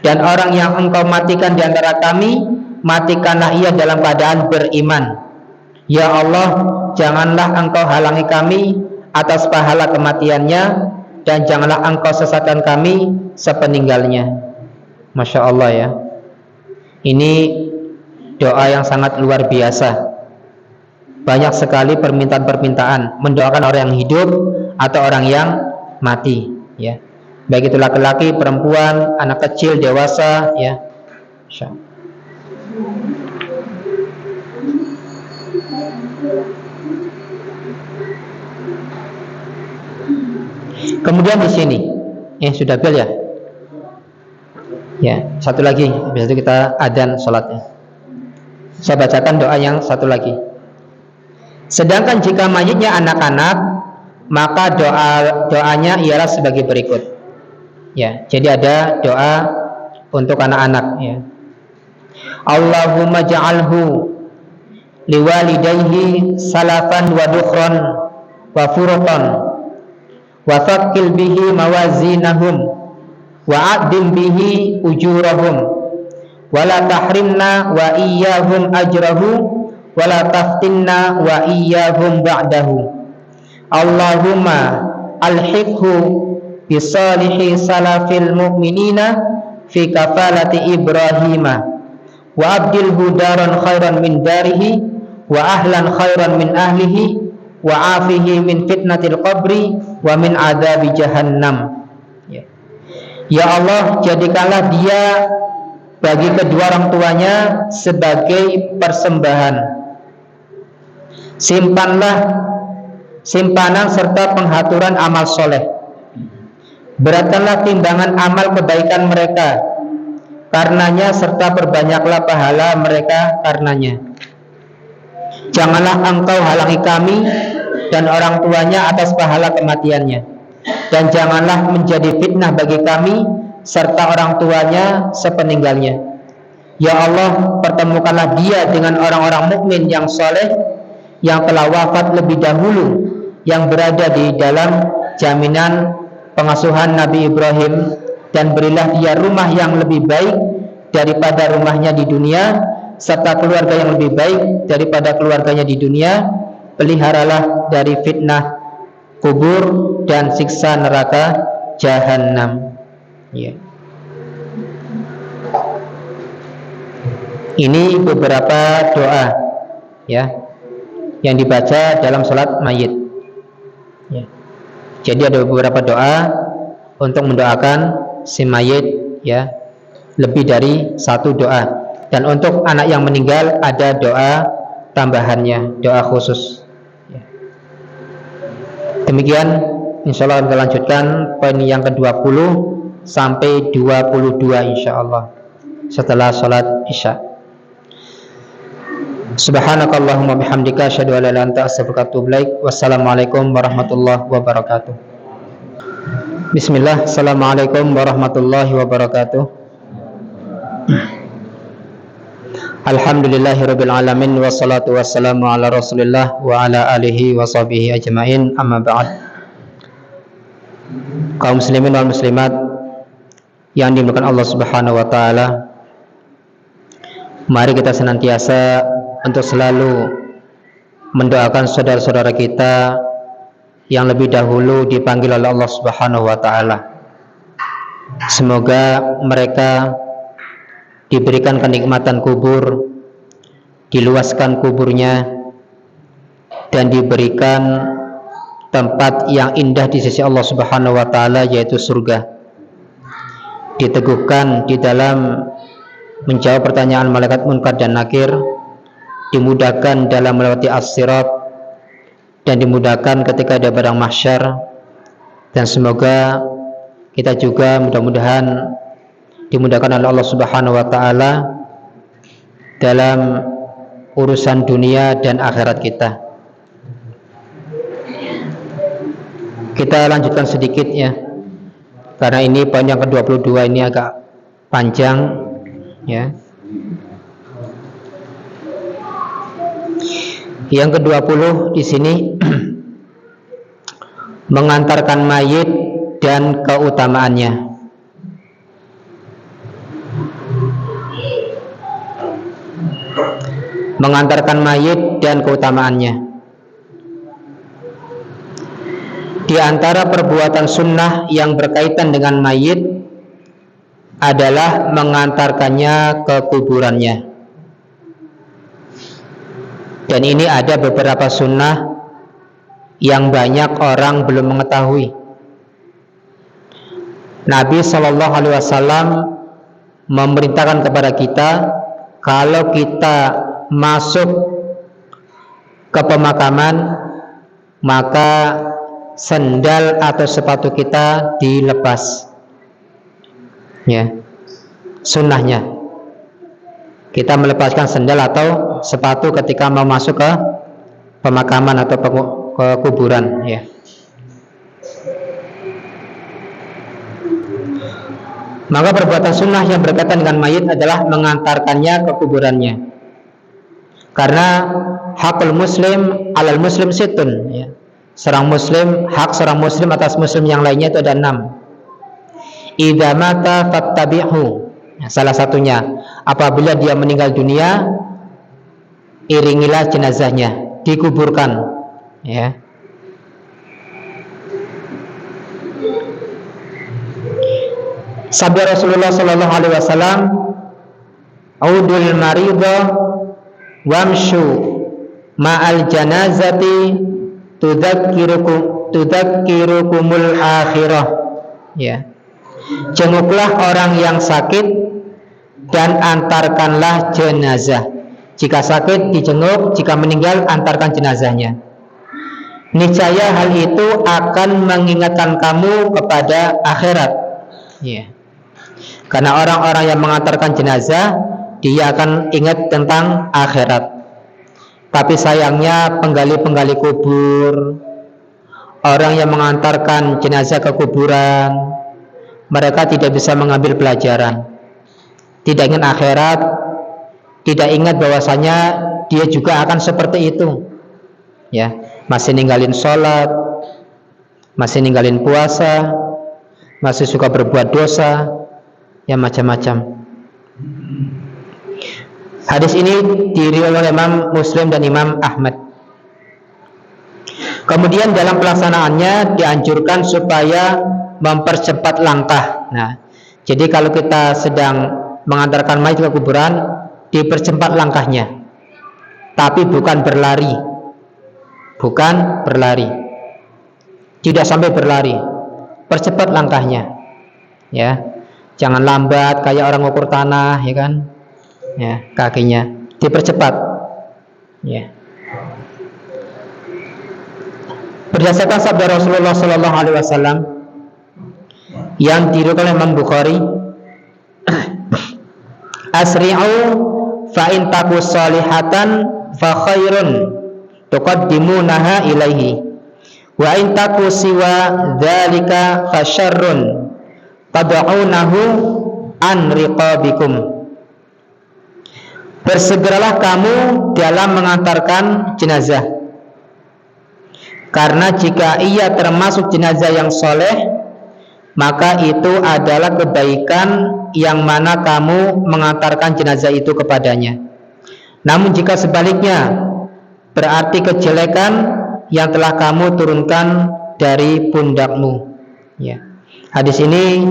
Dan orang yang Engkau matikan di antara kami, matikanlah ia dalam keadaan beriman. Ya Allah, janganlah Engkau halangi kami atas pahala kematiannya, dan janganlah Engkau sesatkan kami sepeninggalnya. Masya Allah, ya. Ini doa yang sangat luar biasa. Banyak sekali permintaan-permintaan mendoakan orang yang hidup atau orang yang mati, ya. Baik itu laki-laki, perempuan, anak kecil, dewasa, ya. Kemudian di sini, sudah bel ya? Ya, satu lagi, habis itu kita adzan sholatnya. Saya bacakan doa yang satu lagi. Sedangkan jika mayitnya anak-anak, maka doanya ialah sebagai berikut. Ya, jadi ada doa untuk anak-anak, ya. Allahumma ja'alhu liwalidayhi salafan wa dukhran wa furqan wa thaqqil bihi mawazinahum wa a'dim bihi ujurahum wa la tahrimna wa iyyahum ajrahu wa la taftinna wa iyyahum ba'dahu. Allahumma alhiqhu bisalihi salafil mu'minina fi kafalati Ibrahima wa abdilhu daran khairan min darihi wa ahlan khairan min ahlihi wa afihi min fitnatil qabri wa min adzabi jahannam. Ya Allah, jadikanlah dia bagi kedua orang tuanya sebagai persembahan, simpanan serta penghaturan amal soleh. Beratkanlah timbangan amal kebaikan mereka karenanya, serta perbanyaklah pahala mereka karenanya. Janganlah engkau halangi kami dan orang tuanya atas pahala kematiannya, dan janganlah menjadi fitnah bagi kami serta orang tuanya sepeninggalnya. Ya Allah, pertemukanlah dia dengan orang-orang mukmin yang soleh yang telah wafat lebih dahulu, yang berada di dalam jaminan pengasuhan Nabi Ibrahim, dan berilah dia rumah yang lebih baik daripada rumahnya di dunia, serta keluarga yang lebih baik daripada keluarganya di dunia. Peliharalah dari fitnah kubur dan siksa neraka Jahannam. Ya. Ini beberapa doa, ya, yang dibaca dalam salat mayit. Ya. Jadi ada beberapa doa untuk mendoakan si mayit, ya, lebih dari satu doa. Dan untuk anak yang meninggal ada doa tambahannya, doa khusus. Ya. Demikian, insyaallah kita lanjutkan poin yang ke-20 sampai 22 insyaallah setelah salat Isya. Subhanakallahumma bihamdika asyhadu an la ilaha illa anta astaghfiruka wa atubu ilaik. Wassalamualaikum warahmatullahi wabarakatuh. Bismillah. Assalamualaikum warahmatullahi wabarakatuh. Alhamdulillahirabbil alamin wassalatu wassalamu ala Rasulillah wa ala alihi wa sahbihi ajmain. Amma ba'd. Kaum muslimin wal muslimat yang dimuliakan Allah Subhanahu wa taala, mari kita senantiasa untuk selalu mendoakan saudara-saudara kita yang lebih dahulu dipanggil oleh Allah Subhanahu wa taala. Semoga mereka diberikan kenikmatan kubur, diluaskan kuburnya, dan diberikan tempat yang indah di sisi Allah Subhanahu wa taala, yaitu surga. Diteguhkan di dalam menjawab pertanyaan malaikat munkar dan nakir, dimudahkan dalam melewati as-sirat, dan dimudahkan ketika ada padang mahsyar. Dan semoga kita juga mudah-mudahan dimudahkan oleh Allah Subhanahu wa taala dalam urusan dunia dan akhirat kita. Kita lanjutkan sedikit, ya, karena ini poin yang ke-22 ini agak panjang, ya. Yang ke-20 di sini mengantarkan mayit dan keutamaannya. Mengantarkan mayit dan keutamaannya. Di antara perbuatan sunnah yang berkaitan dengan mayit adalah mengantarkannya ke kuburannya. Dan ini ada beberapa sunnah yang banyak orang belum mengetahui. Nabi SAW memerintahkan kepada kita, kalau kita masuk ke pemakaman, maka sendal atau sepatu kita dilepas, ya, sunnahnya kita melepaskan sendal atau sepatu ketika mau masuk ke pemakaman atau ke kuburan, ya. Maka perbuatan sunnah yang berkaitan dengan mayit adalah mengantarkannya ke kuburannya. Karena hakul muslim alal muslim situn, ya. Hak seorang muslim atas muslim yang lainnya itu ada 6. Idza mata fattabi'hu. Ya, salah satunya, apabila dia meninggal dunia, iringilah jenazahnya, dikuburkan, ya. Sabda Rasulullah sallallahu alaihi wasallam, "Audul maridha wamshu ma'al janazati tudzakirukumul akhirah." Ya. Jenguklah orang yang sakit dan antarkanlah jenazah. Jika sakit dijenguk, jika meninggal antarkan jenazahnya. Niscaya hal itu akan mengingatkan kamu kepada akhirat. Ya. Karena orang-orang yang mengantarkan jenazah, dia akan ingat tentang akhirat. Tapi sayangnya penggali-penggali kubur, orang yang mengantarkan jenazah ke kuburan, mereka tidak bisa mengambil pelajaran. Tidak ingat akhirat, tidak ingat bahwasanya dia juga akan seperti itu. Ya, masih ninggalin sholat, masih ninggalin puasa, masih suka berbuat dosa, ya macam-macam. Hadis ini diriwayatkan oleh Imam Muslim dan Imam Ahmad. Kemudian dalam pelaksanaannya dianjurkan supaya mempercepat langkah. Nah, jadi kalau kita sedang mengantarkan mayit ke kuburan, dipercepat langkahnya, tapi bukan berlari, tidak sampai berlari, percepat langkahnya, ya. Jangan lambat kayak orang ngukur tanah, ya kan? Ya, kakinya dipercepat, ya. Berdasarkan sabda Rasulullah sallallahu alaihi wasallam yang diriwayatkan oleh Imam Bukhari, asri'u fa in taku salihatan fa khairun tuqaddimunaha ilaihi wa in taku siwa dzalika fa syarrun tad'unahu an riqabikum. Bersegeralah kamu dalam mengantarkan jenazah, karena jika ia termasuk jenazah yang soleh, maka itu adalah kebaikan yang mana kamu mengantarkan jenazah itu kepadanya. Namun jika sebaliknya, berarti kejelekan yang telah kamu turunkan dari pundakmu. Ya. Hadis ini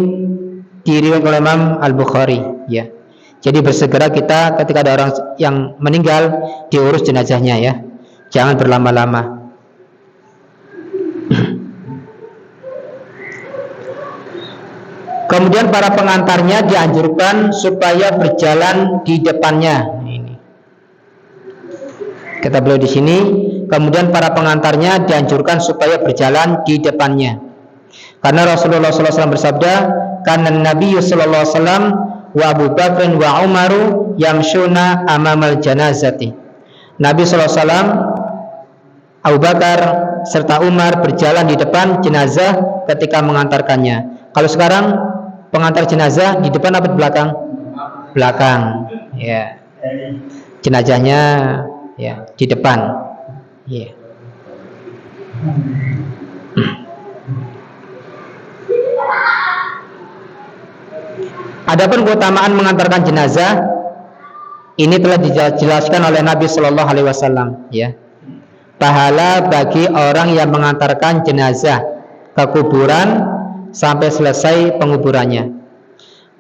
diriwayatkan oleh Imam Al-Bukhari, ya. Jadi bersegera kita ketika ada orang yang meninggal, diurus jenazahnya, ya. Jangan berlama-lama. Kemudian para pengantarnya dianjurkan supaya berjalan di depannya. Ini kata beliau di sini. Kemudian para pengantarnya dianjurkan supaya berjalan di depannya, karena Rasulullah SAW bersabda, "Kana Nabi sallallahu alaihi wasallam wa Abu Bakr wa Umaru yamshuna amamal janazati." Nabi SAW, Abu Bakar serta Umar berjalan di depan jenazah ketika mengantarkannya. Kalau sekarang pengantar jenazah di depan apa di belakang? Belakang, ya. Jenazahnya, ya, di depan, ya. Adapun keutamaan mengantarkan jenazah ini telah dijelaskan oleh Nabi Shallallahu Alaihi Wasallam, ya. Pahala bagi orang yang mengantarkan jenazah ke kuburan sampai selesai penguburannya.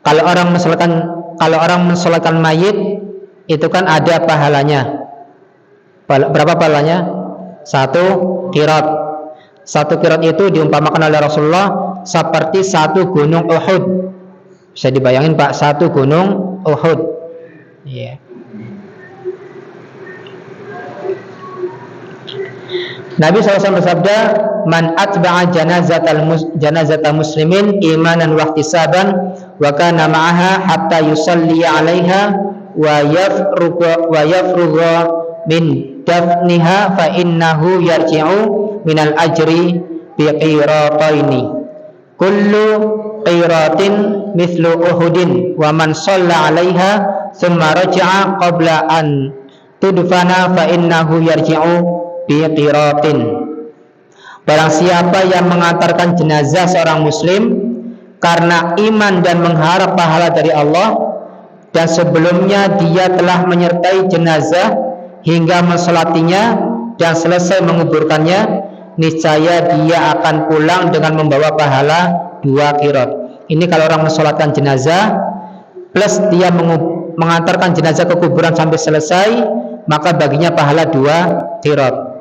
Kalau orang mensolatkan mayit itu kan ada pahalanya. Berapa pahalanya? 1 qirat. 1 qirat itu diumpamakan oleh Rasulullah seperti 1 gunung Uhud. Bisa dibayangin Pak, 1 gunung Uhud. Iya. Nabi SAW bersabda, "Man atba'a janazata muslimin imanan wa ihtisaban wa kana ma'aha hatta yusalli 'alaiha wa yafrugha min dafniha fa innahu yarji'u minal ajri bi qirataini kullu qiratin mithlu Uhudin wa man shalla 'alaiha thumma raja'a qabla an tudfana fa innahu yarji'u bi qiratin. Barang siapa yang mengantarkan jenazah seorang muslim karena iman dan mengharap pahala dari Allah, dan sebelumnya dia telah menyertai jenazah hingga mensolatinya dan selesai menguburkannya, niscaya dia akan pulang dengan membawa pahala 2 qirat. Ini kalau orang mensolatkan jenazah plus dia mengantarkan jenazah ke kuburan sampai selesai, maka baginya pahala 2 qirat.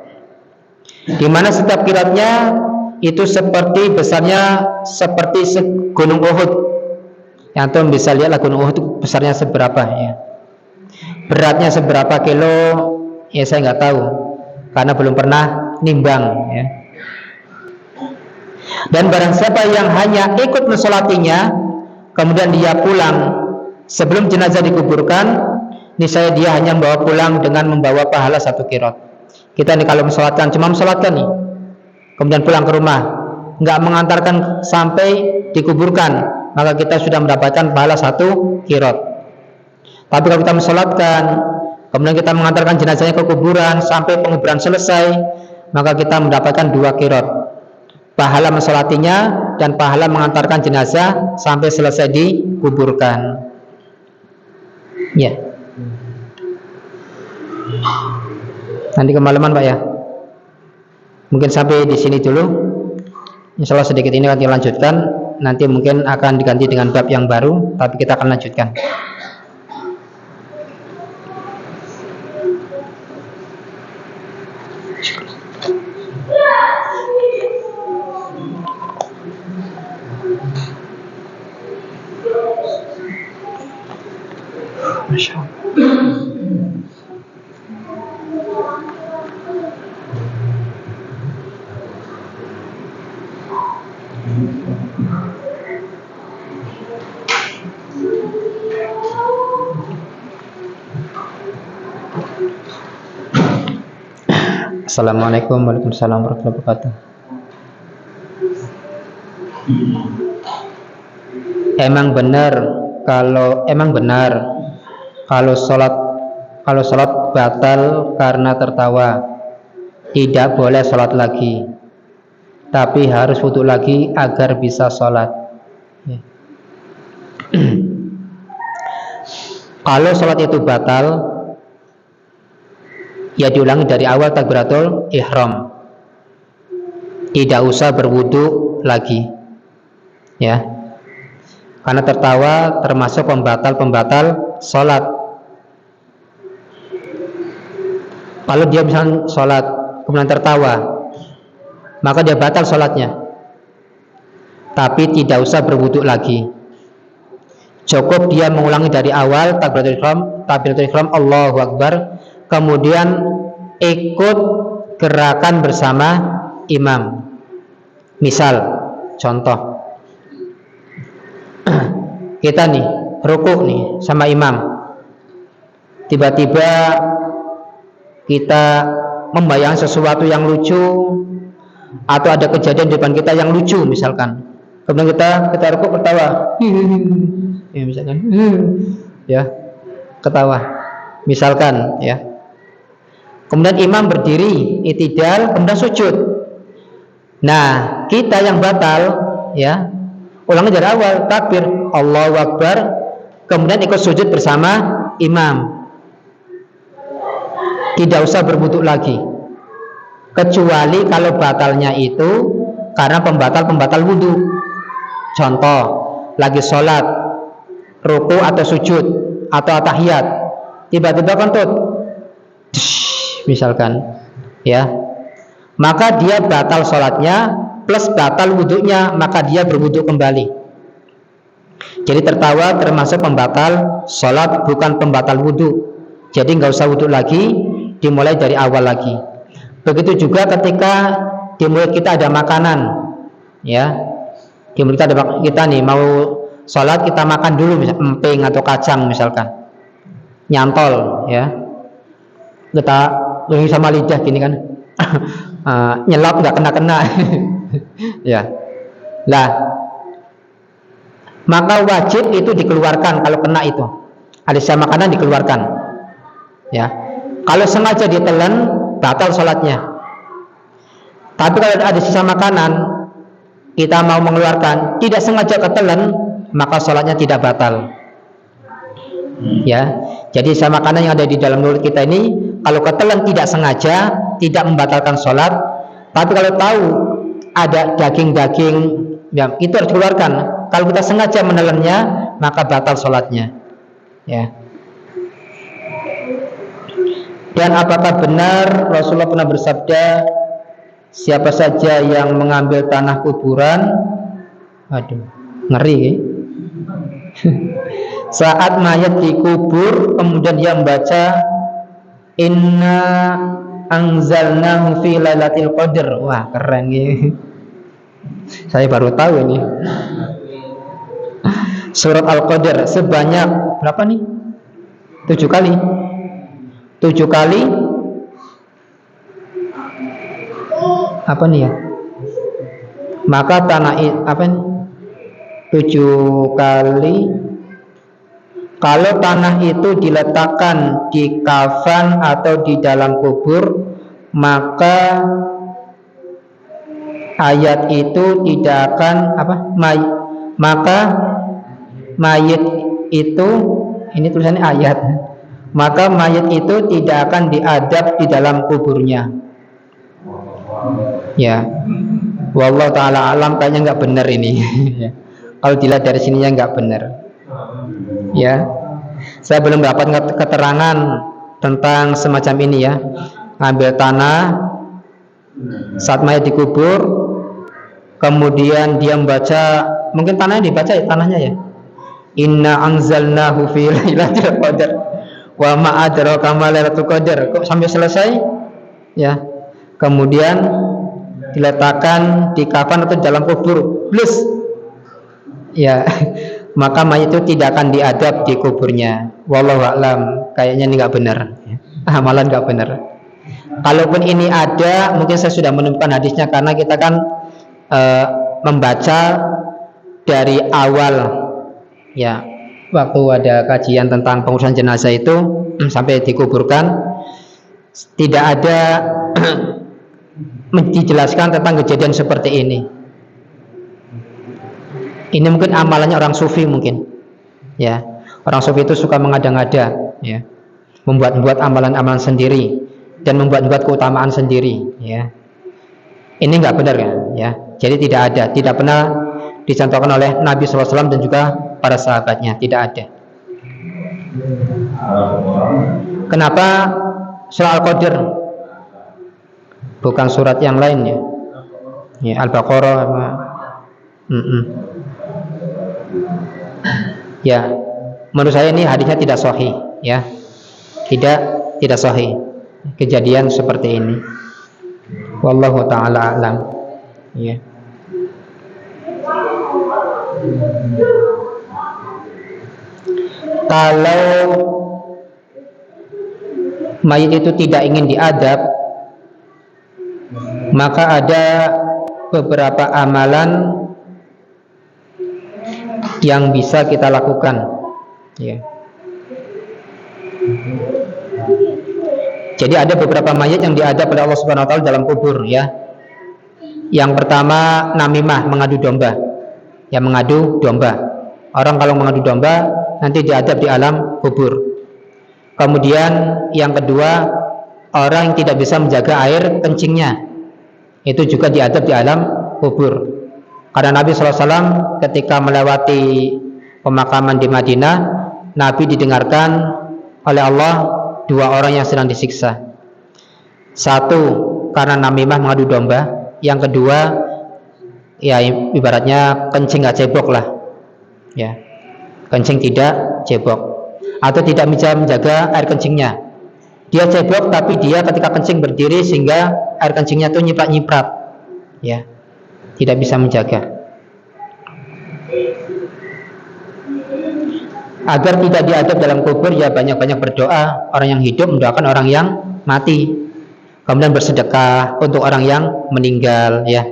Di mana setiap qiratnya itu seperti besarnya seperti gunung Uhud. Yang tuh bisa lihatlah gunung Uhud itu besarnya seberapa ya. Beratnya seberapa kilo ya saya nggak tahu karena belum pernah nimbang ya. Dan barang siapa yang hanya ikut mensolatinya kemudian dia pulang sebelum jenazah dikuburkan, niscaya dia hanya membawa pulang dengan membawa pahala 1 qirat. Kita nih kalau mensolatkan, cuma mensolatkan nih kemudian pulang ke rumah, nggak mengantarkan sampai dikuburkan, maka kita sudah mendapatkan pahala 1 qirat. Tapi kalau kita mensolatkan kemudian kita mengantarkan jenazahnya ke kuburan sampai penguburan selesai, maka kita mendapatkan 2 qirat, pahala mensolatinya dan pahala mengantarkan jenazah sampai selesai dikuburkan ya. Nanti kemalaman Pak ya. Mungkin sampai di sini dulu. Insya Allah sedikit ini akan kita lanjutkan. Nanti mungkin akan diganti dengan bab yang baru, tapi kita akan lanjutkan. Masya Allah. Assalamualaikum warahmatullahi wabarakatuh. Emang benar kalau sholat batal karena tertawa, tidak boleh sholat lagi, tapi harus wudu lagi agar bisa sholat. Kalau sholat itu batal, ya diulangi dari awal takbiratul ihram, tidak usah berwudu lagi ya, karena tertawa termasuk pembatal sholat. Kalau dia misalnya sholat kemudian tertawa, maka dia batal sholatnya, tapi tidak usah berwudu lagi. Cukup dia mengulangi dari awal takbiratul ihram Allahu Akbar, kemudian ikut gerakan bersama imam. Misal contoh, kita nih rukuk nih sama imam, tiba-tiba kita membayangkan sesuatu yang lucu atau ada kejadian di depan kita yang lucu misalkan, kemudian kita rukuk ketawa ya misalkan ya, ketawa misalkan ya. Kemudian imam berdiri i'tidal kemudian sujud. Nah, kita yang batal ya, ulangi dari awal takbir Allahu Akbar, kemudian ikut sujud bersama imam. Tidak usah berwudu lagi, kecuali kalau batalnya itu karena pembatal wudu. Contoh, lagi sholat ruku atau sujud atau tahiyat, tiba-tiba kentut misalkan ya, maka dia batal sholatnya plus batal wudunya, maka dia berwudu kembali. Jadi tertawa termasuk pembatal sholat, bukan pembatal wudu. Jadi nggak usah wudu lagi, dimulai dari awal lagi. Begitu juga ketika di mulut kita ada makanan ya, di mulut kita nih mau sholat, kita makan dulu misalnya emping atau kacang misalkan, nyantol ya, kita ini sama lidah gini kan nyelap nggak kena ya. Lah maka wajib itu dikeluarkan. Kalau kena itu ada sisa makanan, dikeluarkan, ya. Kalau sengaja ditelan, batal sholatnya. Tapi kalau ada sisa makanan, kita mau mengeluarkan, tidak sengaja ketelan, maka sholatnya tidak batal, ya. Jadi sisa makanan yang ada di dalam mulut kita ini, kalau ketelan tidak sengaja, tidak membatalkan sholat. Tapi kalau tahu ada daging-daging, ya, itu harus dikeluarkan. Kalau kita sengaja menelannya, maka batal sholatnya, ya. Dan apakah benar Rasulullah pernah bersabda, siapa saja yang mengambil tanah kuburan, aduh, ngeri, ya? Saat mayat dikubur, kemudian dia membaca inna anzalnahu fi lailatul qadar. Wah, keren, ya. Saya baru tahu ini. Surat Al-Qadar sebanyak berapa nih? 7 kali. 7 kali. Apa nih ya? Maka tanah apa nih? 7 kali. Kalau tanah itu diletakkan di kafan atau di dalam kubur, maka ayat itu tidak akan maka mayit itu, ini tulisannya ayat, maka mayit itu tidak akan diadab di dalam kuburnya, ya. Wallahu ta'ala alam, kayaknya nggak benar ini. Kalau dilihat dari sininya nggak benar, ya. Saya belum dapat keterangan tentang semacam ini, ya. Ngambil tanah saat mayat dikubur, kemudian dia membaca, mungkin tanahnya dibaca, ya, tanahnya, ya, inna anzalnahu fi lailatul qadar wa ma adraka ma lailatul qadar, kok sampai selesai, ya. Kemudian diletakkan di kafan atau dalam kubur, plus, ya. Maka mayat itu tidak akan diadab di kuburnya. Wallahu a'lam, kayaknya ini nggak benar, amalan nggak benar. Kalaupun ini ada, mungkin saya sudah menemukan hadisnya, karena kita kan membaca dari awal, ya, waktu ada kajian tentang pengurusan jenazah itu sampai dikuburkan, tidak ada dijelaskan tentang kejadian seperti ini. Ini mungkin amalannya orang sufi, mungkin, ya. Orang sufi itu suka mengada-ngada, ya, membuat-buat amalan-amalan sendiri dan membuat-buat keutamaan sendiri, ya. Ini nggak benar, ya. Jadi tidak pernah dicontohkan oleh Nabi SAW dan juga para sahabatnya, tidak ada. Kenapa surah Al-Qadar, bukan surat yang lainnya, ya, Al-Baqarah, ya. Menurut saya ini hadisnya tidak sahih, ya, tidak sahih kejadian seperti ini. Wallahu ta'ala a'lam, ya. Kalau mayit itu tidak ingin diadab, maka ada beberapa amalan yang bisa kita lakukan, ya. Jadi ada beberapa mayat yang diadab oleh Allah Subhanahu wa taala dalam kubur, ya. Yang pertama, namimah, mengadu domba. Ya, mengadu domba. Orang kalau mengadu domba nanti diadab di alam kubur. Kemudian yang kedua, orang yang tidak bisa menjaga air kencingnya, itu juga diadab di alam kubur. Karena Nabi SAW ketika melewati pemakaman di Madinah, Nabi didengarkan oleh Allah 2 orang yang sedang disiksa. Satu karena namimah, mengadu domba. Yang kedua, ya, ibaratnya kencing nggak cebok lah, ya, kencing tidak cebok atau tidak bisa menjaga air kencingnya. Dia cebok tapi dia ketika kencing berdiri sehingga air kencingnya tuh nyiprat-nyiprat, ya, tidak bisa menjaga. Agar tidak diadab dalam kubur, ya, banyak-banyak berdoa. Orang yang hidup mendoakan orang yang mati, kemudian bersedekah untuk orang yang meninggal, ya.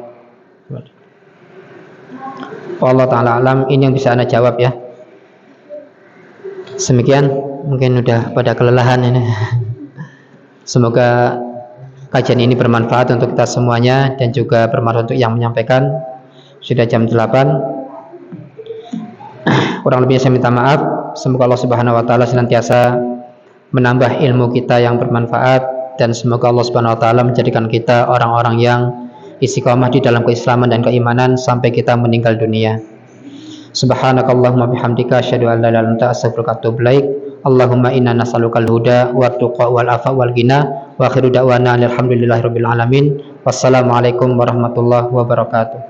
Wallahu ta'ala alam. Ini yang bisa Anda jawab ya. Semikian, mungkin udah pada kelelahan ini. Semoga kajian ini bermanfaat untuk kita semuanya dan juga bermanfaat untuk yang menyampaikan. Sudah jam 8. Kurang lebihnya saya minta maaf. Semoga Allah Subhanahu wa taala senantiasa menambah ilmu kita yang bermanfaat, dan semoga Allah Subhanahu wa taala menjadikan kita orang-orang yang istiqomah di dalam keislaman dan keimanan sampai kita meninggal dunia. Subhanakallahumma bihamdika asyhadu an la ilaha illa anta astaghfiruka wa atubu ilaik. Allahumma inna nas'alukal huda wat tuqa wal afa wal ghina wa akhiru da'wana alhamdulillahirabbil alamin. Wassalamualaikum warahmatullahi wabarakatuh.